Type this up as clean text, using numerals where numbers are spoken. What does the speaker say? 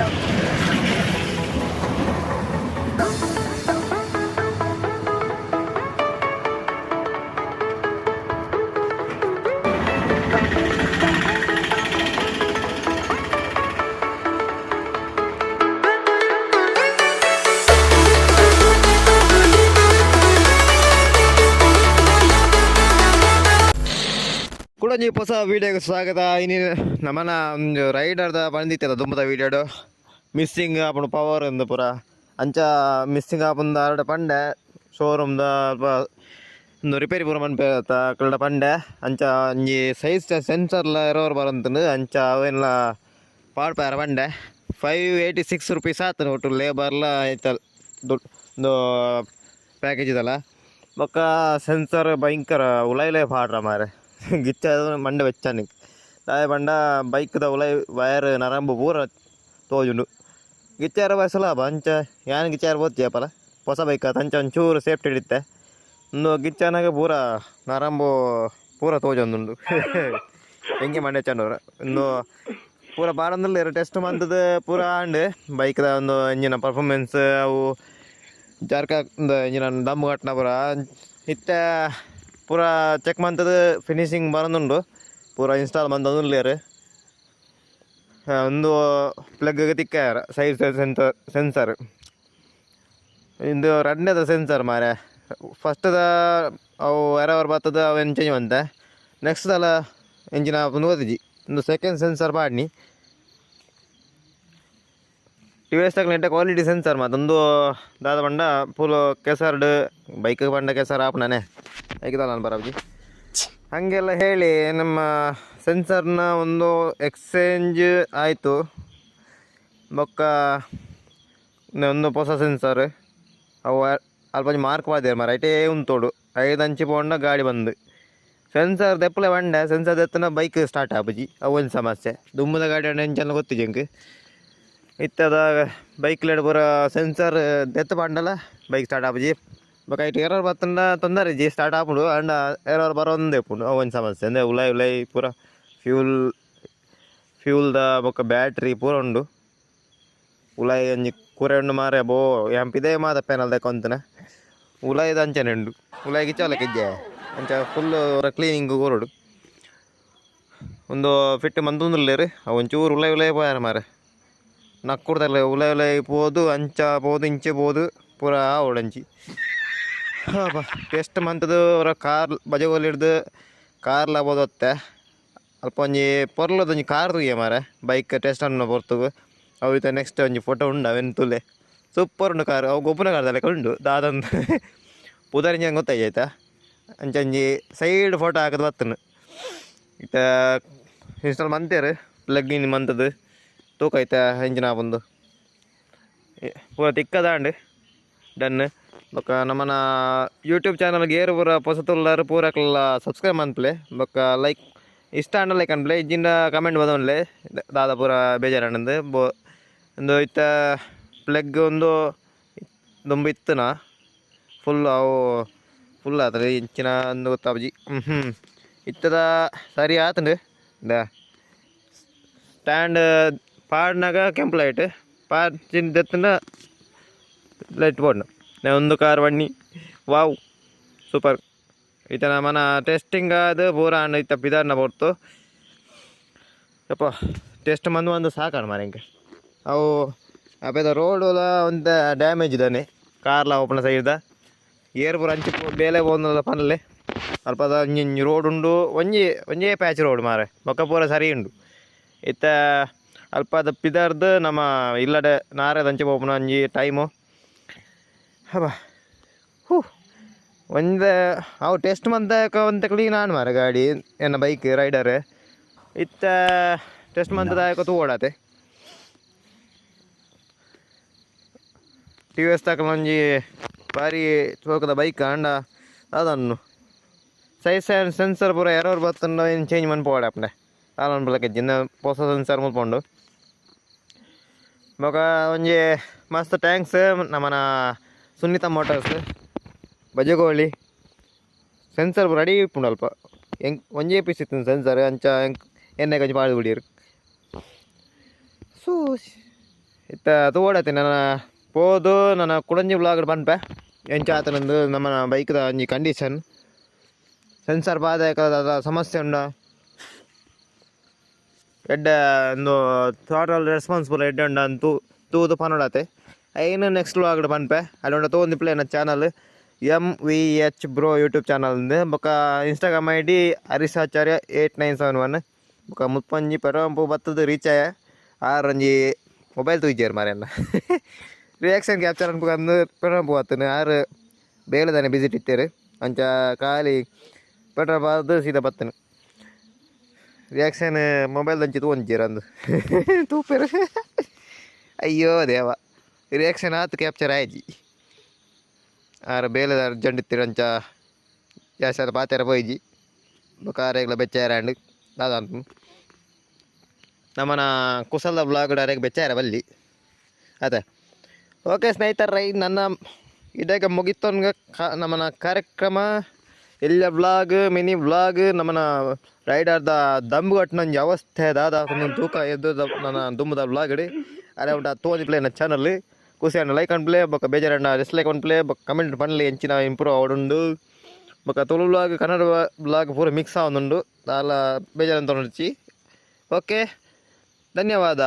ಕೂಡ ನೀವು ಹೊಸ ವೀಡಿಯೋಗೆ ಸ್ವಾಗತ. ಇನ್ನು ನಮ್ಮನ ಒಂದು ರೈಡರ್ದ ಬಂದಿತ್ತಲ್ಲ ದುಂಬದ ವೀಡಿಯೋಡು ಮಿಸ್ಸಿಂಗ್ ಆಪಣ ಪವರ್ ಎಂದು ಪೂರ ಅಂಚ ಮಿಸ್ಸಿಂಗ್ ಆಪಂದ ಅರಡ ಪಂಡೆ ಶೋರೂಮ್ದ ಒಂದು ರಿಪೇರಿ ಪೂರ ಮನ್ಪೇರತ್ತ ಕಲ್ಡ ಪಂಡೆ ಅಂಚ ಒಂಜಿ ಸೈಜ್ ಸೆನ್ಸರ್ಲ ಎರವರ್ ಬರಂತಂದು ಅಂಚ ಅವೆಲ್ಲ ಪಾಡ್ಪಾರ ಪಂಡೆ 586 ರುಪೀಸ್ ಆತನು ಒಟ್ಟು ಲೇಬರ್ಲ ಆಯ್ತಲ್ಲ ಒಂದು ಪ್ಯಾಕೇಜ್ ಇದಲ್ಲ ಬೊಕ್ಕ ಸೆನ್ಸರ್ ಭಯಂಕರ ಉಲೈಲೇ ಪಾಡ್ರ ಮಾರೆ ಗಿಚ್ಚ ಮಂಡೆ వెచ్చానికి దాయ బండ బైక్ ದ ಉಲೈ ವೈರ್ ನರಂಬು ಪೂರ ತೋಜುಂಡು ಗಿಚ್ಚಾರ ಬಯಸಲ ಅಂಚ ಯಾನ್ ಗಿಚ್ಚಾರ ಬೋತಿಯಪ್ಪಲ ಹೊಸ ಬೈಕ್ ಅಂಚ ಒಂಚೂರು ಸೇಫ್ಟಿ ಹಿಡಿತ್ತೆ ಒಂದು ಗಿಚ್ಚಾನಾಗ ಪೂರ ನರಂಬು ಪೂರ ತೋಜೊಂದುಂಡು ಹೆಂಗೆ ಮಂಡೆ ಚಂಡವ್ರ ಒಂದು ಪೂರ ಬಾರಂದಲ್ಲಿ ಟೆಸ್ಟ್ ಮಂತದ ಪೂರ ಆಂಡ್ ಬೈಕ್ದ ಒಂದು ಇಂಜಿನ ಪರ್ಫಾರ್ಮೆನ್ಸ್ ಅವು ಜಾರ್ಕ ಒಂದು ಇಂಜಿನ ದಮ್ ಕಟ್ನ ಪೂರ ಇತ್ತೆ ಪೂರ ಚೆಕ್ ಮಂತದ ಫಿನಿಶಿಂಗ್ ಬರೋದುಂಡು ಪೂರ ಇನ್ಸ್ಟಾಲ್ ಮಂತಂದುಲ್ಲೇರು ಒಂದು ಪ್ಲಗ್ಗೆ ತಿಕ್ಕಾರ ಸೈಡ್ ಸೆನ್ಸರ್ ಇದು ಎರಡನೇದ ಸೆನ್ಸರ್ ಮಾರೆ ಫಸ್ಟ್ದ ಅವು ಎರವರ್ ಬರ್ತದ ಅವೇನು ಚೇಂಜ್ ಬಂತೆ ನೆಕ್ಸ್ಟ್ ಅಲ್ಲ ಎಂಜಿನ ಓದಿಜಿ ಒಂದು ಸೆಕೆಂಡ್ ಸೆನ್ಸರ್ ಪಾಡ್ನಿ ಟಿ ವಿ ಎಸ್ ನೆಟ್ಟ ಕ್ವಾಲಿಟಿ ಸೆನ್ಸರ್ ಮತ್ತೊಂದು ದಾದ ಬಂಡ ಫುಲ್ ಕೆಸರ್ಡ್ ಬೈಕ್ ಬಂಡ ಕೆಸರು ಆಪಣನೆ ಹೇಗಿದ ನಾನು ಬರಾಬಿ ಹಾಗೆಲ್ಲ ಹೇಳಿ ನಮ್ಮ ಸೆನ್ಸರ್ನ ಒಂದು ಎಕ್ಸ್ಚೇಂಜ್ ಆಯಿತು ಬೊಕ್ಕ ಒಂದು ಹೊಸ ಸೆನ್ಸರ್ ಅವು ಅಲ್ಪ ಮಾರ್ಕ್ ಮಾಡಿದೆ ಮರ ಐಟೇ ಉಂತೋಡು 5 ಅಂಚಿ ಪೋಂಡ ಗಾಡಿ ಬಂದು ಸೆನ್ಸರ್ ದೆಪ್ಪಲೆ ಬಂಡೆ ಸೆನ್ಸರ್ ದೆತ್ತನ ಬೈಕ್ ಸ್ಟಾರ್ಟ್ ಆಪಜಿ ಅವು ಒಂದು ಸಮಸ್ಯೆ ದುಮ್ಮದ ಗಾಡಿ ಎಂಚೆಲ್ಲ ಗೊತ್ತಿಜಿ ಅಂಕ್ ಇತ್ತದ ಬೈಕ್ ಲೆಡ್ ಪೂರ ಸೆನ್ಸರ್ ದೆತ್ತ ಪಂಡಲ ಬೈಕ್ ಸ್ಟಾರ್ಟ್ ಆಪಜಿ ಬೊಕ ಐಟು ಎರರ್ ಬತ್ತಂಡ ತೊಂದರೆ ಜಿ ಸ್ಟಾರ್ಟ್ ಆಪುಂಡು ಅಂಡ ಎರರ್ ಬರೋಂದು ಎಪ್ಪುಂಡು ಅವು ಒಂದು ಸಮಸ್ಯೆ ಅಂದರೆ ಉಲೈ ಪೂರ ಫ್ಯೂಲ್ದ ಬೊಕ ಬ್ಯಾಟ್ರಿ ಪೂರ ಉಂಡು ಉಲೈ ಒಂಜಿ ಕೂರೆ ಉಂಡು ಮಾರೆ ಬೋ ಎಂಪಿದೆ ಮಾದ ಪೆನಲ್ ದೆಕ್ಕೊಂತನ ಉಲೈದ ಅಂಚನೆ ಉಂಡು ಉಲೈ ಗಿಚ್ಚವಲಕ್ಕೆ ಇಜ್ಜೆ ಅಂಚ ಫುಲ್ ಕ್ಲೀನಿಂಗ್ ಕೂರೋಡು ಒಂದು ಫಿಟ್ ಮಂತೊಂದುಲ್ಲೇರು ಅವು ಒಂಚೂರು ಉಲೈ ಪೋಯಾರ ಮಾರೆ ನಕ್ಕುಡ್ದಲ್ಲ ಉಲೈ ಪೋದು ಅಂಚ ಪೋದು ಇಂಚೆ ಪೋದು ಪೂರ ಓಡಂಚಿ ಹಾಂ ಟೆಸ್ಟ್ ಮಂತದು ಅವರ ಕಾರ್ ಬಜಗೋಲಿ ಹಿಡ್ದು ಕಾರ್ಲ ಬೋದತ್ತೆ ಅಲ್ಪ ಒಂಜಿ ಪೊರ್ಲದೊಂಜಿ ಕಾರ್ ತುಯ್ಯ ಮಾರೆ ಬೈಕ್ ಟೆಸ್ಟ್ ಅನ್ನ ಪೊರ್ತುಗು ಅವು ಇತ್ತ ನೆಕ್ಸ್ಟ್ ಒಂಜಿ ಫೋಟೋ ಉಂಡು ಅವೆನ್ ತುಲೆ ಸೂಪರ್ ಉಂಡು ಕಾರು ಅವು ಗೊಬ್ಬನ ಕಾರ್ದಲ್ಲ ಉಂಡು ದಾದಂದು ಪುದರಿಂಜ ಗೊತ್ತಾಯ್ತು ಆಯ್ತಾ ಅಂಚಂಜಿ ಸೈಡ್ ಫೋಟೋ ಹಾಕೋದು ಬತ್ತನು ಇತ್ತ ಇನ್ಸ್ಟಾಲ್ ಮಂತೇರು ಪ್ಲಗ್ ಇನ್ ಮಂತದ್ದು ತೂಕ ಐತೆ ಇಂಜಿನ ಬಂದು ಪೂರ ತಿಕ್ಕದಾಂಡು ಡನ್ ಬೊಕ್ಕ ನಮ್ಮನ ಯೂಟ್ಯೂಬ್ ಚಾನಲ್ಗೆ ಏರು ಪೂರ ಹೊಸತುಲ್ಲಾರು ಪೂರಕ್ಕೆಲ್ಲ ಸಬ್ಸ್ಕ್ರೈಬ್ ಮಂತ್ಲೆ ಬೊಕ್ಕ ಲೈಕ್ ಇಷ್ಟ ಅಂಡ ಲೈಕ್ ಅನ್ಪ್ಲೆ ಇಜ್ಜಿಂದ ಕಮೆಂಟ್ ಬದವನ್ಲೆ ದಾದ ಪೂರ ಬೇಜಾರಣ್ಣಂದು ಒಂದು ಇತ್ತ ಪ್ಲಗ್ ಒಂದು ದುಂಬು ಇತ್ತನ ಫುಲ್ ಅವು ಫುಲ್ ಆತದೆ ಇಂಚಿನ ಒಂದು ಗೊತ್ತಾಬಜಿ ಇತ್ತದ ಸರಿ ಆತಂಡು ಸ್ಟ್ಯಾಂಡ್ ಪಾಡ್ನಾಗ ಕೆಂಪು ಲೈಟ್ ಪಾಡ್ಚಿನ ದೆತ್ತಂಡ ಲೈಟ್ ಬೋರ್ಡ್ನ ಒಂದು ಕಾರ್ ಬಣ್ಣಿ ವಾವ್ ಸೂಪರ್ ಈತ ನಮ್ಮನ ಟೆಸ್ಟಿಂಗ್ ಅದು ಪೂರ ಅಣ್ಣ ಇತ್ತ ಪಿದಾರ್ನ ಬರ್ತು ಯಪ್ಪ ಟೆಸ್ಟ್ ಒಂದು ಸಾಕಾಣ ಮಾರ ಹಿಂಗೆ ಅವು ಅಪ್ಪದ ರೋಡೆಲ್ಲ ಒಂದು ಡ್ಯಾಮೇಜ್ ಇದ್ದಾನೆ ಕಾರ್ಲ ಓಪನ್ ಸೈಡ್ದ ಏರ್ ಪೂರ ಅಂಚಿ ಬೇಲೆ ಹೋದ ಪನ್ನಲೆ ಅಲ್ಪದ ಒಂಜಿ ರೋಡ್ ಉಂಡು ಒಂಜೇ ಪ್ಯಾಚ್ ರೋಡ್ ಮಾರೆ ಬೊಕ್ಕ ಪೂರ ಸರಿ ಉಂಡು ಇತ್ತ ಅಲ್ಪದ ಪಿದಾರ್ದು ನಮ್ಮ ಇಲ್ಲಡೆ ನಾರದ ಅಂಚೆ ಓಪನ್ ಒಂಜಿ ಟೈಮು ಹಬ್ಬ ಒಂದು ಅವು ಟೆಸ್ಟ್ ಮಂತ ಕ್ಲೀನ್ ಆನ್ ಮಾರ ಗಾಡಿ ಎನ್ನ ಬೈಕ್ ರೈಡರ್ ಇತ್ತ ಟೆಸ್ಟ್ ಮಂತದಾಯಕ ತೂಡಾತೆ ಟಿ ವಿ ಎಸ್ ತಕೊಂಡೊಂಜಿ ಭಾರಿ ಚೋಕದ ಬೈಕ್ ಅಂಡ ಅದನ್ನು ಸೈಜ್ ಸೆನ್ಸರ್ ಪೂರ ಎರವರ್ ಬತ್ತಂಡ ಏನು ಚೇಂಜ್ ಮನ್ಪೋಡ ಅಪ್ಪನೆ ಅಲ್ಲೊಂದು ಜಿನ್ನ ಹೊಸ ಸೆನ್ಸರ್ ಮುಲ್ಪೊಂಡು ಬೊಕ ಒಂಜಿ ಮಸ್ತ್ ಟ್ಯಾಂಕ್ಸ್ ನಮ್ಮನ Sunita motors Bajagoli sensor ready ಇಪ್ಪುಂಡು ಅಲ್ಪ ಒಂಜೇ ಪೀಸ್ ಇತ್ತು ಸೆನ್ಸರ್ ಅಂಚ ಎಣ್ಣೆ ಕಂಚಿ ಪಾಡು ಬಿಡಿರು ಸೊ ಇತ್ತ ತೋಡತ್ತೆ ನನ್ನ ಪೋದು ನನ್ನ ಕುಡಂಜಿ ಬ್ಲಾಗ್ ಪನ್ಪೆ ಎಂಚ ಆತನಂದು ನಮ್ಮ ಬೈಕ್ದ ಒಂಜಿ ಕಂಡೀಷನ್ ಸೆನ್ಸರ್ ಬಾಧಕದ ಸಮಸ್ಯೆ ಉಂಡ ಎಡ್ಡ ಒಂದು ಟೋಟಲ್ ರೆಸ್ಪಾನ್ಸಿಬಲ್ ಎಡ್ಡೆ ಉಂಡ ಅಂತೂ ತೂದು ಪನೋಡತೆ ಐನು ನೆಕ್ಸ್ಟ್ ಬ್ಲಾಗ್ ಪನ್ಪೆ ಅಲ್ಲಿ ಉಂಡ ತೋಂದಿಪ್ಲೆ ನನ್ನ channel MVH bro YouTube channel ಬೊಕ್ಕ ಇನ್ಸ್ಟಾಗ್ರಾಮ್ ID ಹರೀಶಾಚಾರ್ಯ 8971 ಬೊಕ್ಕ ಮುಪ್ಪಂಜಿ ಪೆರಂಪು ಬತ್ತದು ರೀಚ್ ಆಯ ಆರಂಜಿ ಮೊಬೈಲ್ ತೂಜೇರು ಮಾರೆಲ್ಲ ರಿಯಾಕ್ಷನ್ ಕ್ಯಾಪ್ಚರ್ ಅನ್ಕೊಂಡು ಪೆಟ್ರೋಲ್ ಬತ್ತನು ಆರು ಬೇಲದಾನೆ ಬಿಸಿಟ್ ಇತ್ತೇರು ಅಂಚ ಖಾಲಿ ಪೆಟ್ರೋಲ್ ಬಾದು ಸೀದಾ ಬತ್ತನು ರಿಯಾಕ್ಷನ್ ಮೊಬೈಲ್ ದಂಚಿ ತೂಂಚೇರು ಅಂದು ತೂಪೇರು ಅಯ್ಯೋ ದೇವ ರಿಯಾಕ್ಷನ್ ಆತು ಕ್ಯಾಪ್ಚರ್ ಆಯ್ಜಿ ಆರು ಬೇಲದ ಅರ್ಜೆಂಟ್ ಇತ್ತಿರು ಅಂಚ ಜಾಸ್ತಿ ಅದು ಪಾತೆರ ಪೋಯ್ಜಿ ಕಾರೆಗ್ಲ ಬೆಚ್ಚಾರಂಡು ಅದಂತು ನಮ್ಮನ ಕುಸಲದ ಬ್ಲಾಗ್ ಡೈರೆಕ್ಟ್ ಬೆಚ್ಚಾರ ಬಲ್ಲಿ ಅದೇ ಓಕೆ ಸ್ನೇಹಿತರೆ ನನ್ನ ಇದಾಗ ಮುಗಿತೊನ್ಗ ನಮ್ಮನ ಕಾರ್ಯಕ್ರಮ ಎಲ್ಲ ಬ್ಲಾಗ್ ಮಿನಿ ಬ್ಲಾಗ್ ನಮ್ಮನ ರೈಡರ್ದ ದಂಬು ಕಟ್ಟಿನೊಂದು ಅವಸ್ಥೆ ದಾದ ತೂಕ ಎದ್ದು ನನ್ನ ದುಂಬದ ಬ್ಲಾಗ್ ಇಡಿ ಅದೇ ಉಂಟ ತೋಂದಿ ಪ್ಲೇ ನನ್ನ ಚಾನಲ್ ಖುಷಿ ಅಣ್ಣ ಲೈಕ್ ಅನ್ ಪ್ಲೇ ಬೊಕ್ಕ ಬೇಜಾರಣ್ಣ ಡಿಸ್ಲೈಕ್ ಅನ್ ಪ್ಲೇ ಬೊಕ್ಕ ಕಮೆಂಟ್ ಪನ್ಲಿ ಎಂಚಿನ ಇಂಪ್ರೂವ್ ಆವಡುಂಡು ಬೊಕ್ಕ ತುಳು ಬ್ಲಾಗ್ ಕನ್ನಡ ಬ್ಲಾಗ್ ಪೂರ ಮಿಕ್ಸ್ ಆವೊಂದುಂಡು ದಾಲ ಬೇಜಾರಂತ ನೋಡ್ಚಿ ಓಕೆ ಧನ್ಯವಾದ.